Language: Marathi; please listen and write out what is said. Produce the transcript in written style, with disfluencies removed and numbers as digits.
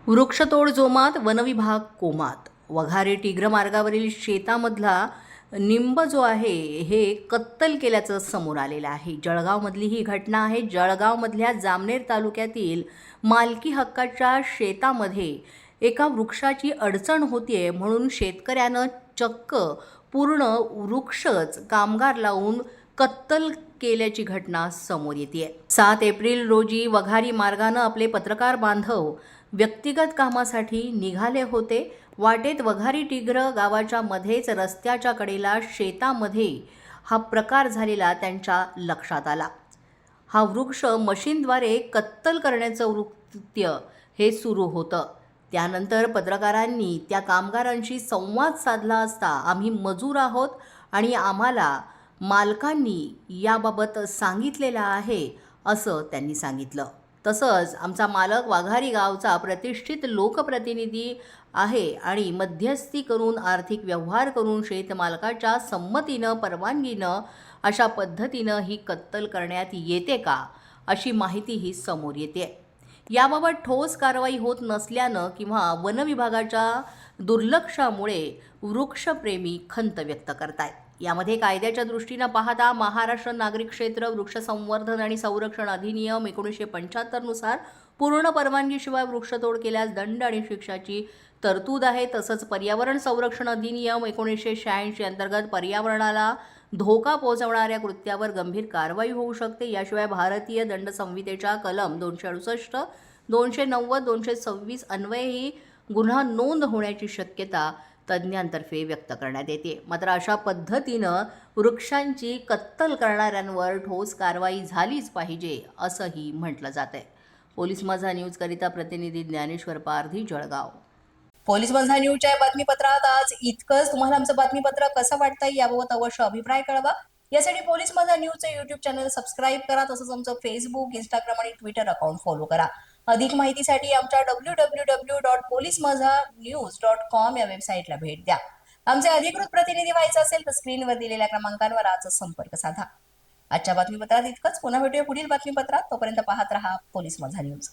वृक्षतोड जोमात, वनविभाग कोमात. वघारे टिग्र मार्गावरील शेतामधला निंब जो आहे हे कत्तल केल्याचं समोर आलेलं आहे. जळगावमधली ही घटना आहे. जळगावमधल्या जामनेर तालुक्यातील मालकी हक्काच्या शेतामध्ये एका वृक्षाची अडचण होतीये म्हणून शेतकऱ्यानं चक्क पूर्ण वृक्षच कामगार लावून कत्तल केल्याची घटना समोर येते. 7 एप्रिल रोजी वघारी मार्गानं आपले पत्रकार बांधव व्यक्तिगत कामासाठी निघाले होते. वाटेत वघारी टिग्र गावाच्या मध्येच रस्त्याच्या कडेला शेतामध्ये हा प्रकार झालेला त्यांच्या लक्षात आला. हा वृक्ष मशीनद्वारे कत्तल करण्याचं वृत्य हे सुरू होतं. त्यानंतर पत्रकारांनी त्या कामगारांशी संवाद साधला असता आम्ही मजूर आहोत आणि आम्हाला मालकांनी याबाबत सांगितलेलं आहे असं त्यांनी सांगितलं. तसंच आमचा मालक वाघारी गावचा प्रतिष्ठित लोकप्रतिनिधी आहे आणि मध्यस्थी करून आर्थिक व्यवहार करून शेतमालकाच्या संमतीनं परवानगीनं अशा पद्धतीनं ही कत्तल करण्यात येते का अशी माहितीही समोर येते. याबाबत ठोस कारवाई होत नसल्यानं किंवा वनविभागाच्या दुर्लक्षामुळे वृक्षप्रेमी खंत व्यक्त करतायत. यामध्ये कायद्याच्या दृष्टीनं पाहता महाराष्ट्र नागरी क्षेत्र वृक्ष संवर्धन आणि संरक्षण अधिनियम 1975 नुसार पूर्ण परवानगीशिवाय वृक्षतोड केल्यास दंड आणि शिक्षाची तरतूद आहे. तसंच पर्यावरण संरक्षण अधिनियम 1986 अंतर्गत पर्यावरणाला धोका पोहोचवणाऱ्या कृत्यावर गंभीर कारवाई होऊ शकते. याशिवाय भारतीय दंड संहितेच्या कलम 268, 290, 226 अन्वयेही गुन्हा नोंद होण्याची शक्यता तज्ज्ञांतर्फे व्यक्त करण्यात येते. मात्र अशा पद्धतीनं वृक्षांची कत्तल करणाऱ्यांवर ठोस कारवाई झालीच पाहिजे असंही म्हटलं जातंय. पोलीस माझा न्यूजकरिता प्रतिनिधी ज्ञानेश्वर पारधी, जळगाव. पोलीस माझा न्यूजच्या बातमीपत्रात आज इतकंच. तुम्हाला आमचं बातमीपत्र कसं वाटतंय याबाबत अवश्य अभिप्राय कळवा. यासाठी पोलीस माझा न्यूजचं यूट्यूब चॅनल सबस्क्राईब करा. तसंच आमचं फेसबुक, इंस्टाग्राम आणि ट्विटर अकाउंट फॉलो करा. अधिक माहितीसाठी आमच्या www.policemazanews.com या वेबसाईटला भेट द्या. आमचे अधिकृत प्रतिनिधी व्हायचं असेल तर स्क्रीनवर दिलेल्या क्रमांकांवर आजच संपर्क साधा. आजच्या बातमीपत्रात इतकंच. पुन्हा भेटूया पुढील बातमीपत्रात. तोपर्यंत पाहत रहा पोलीस माझा न्यूज.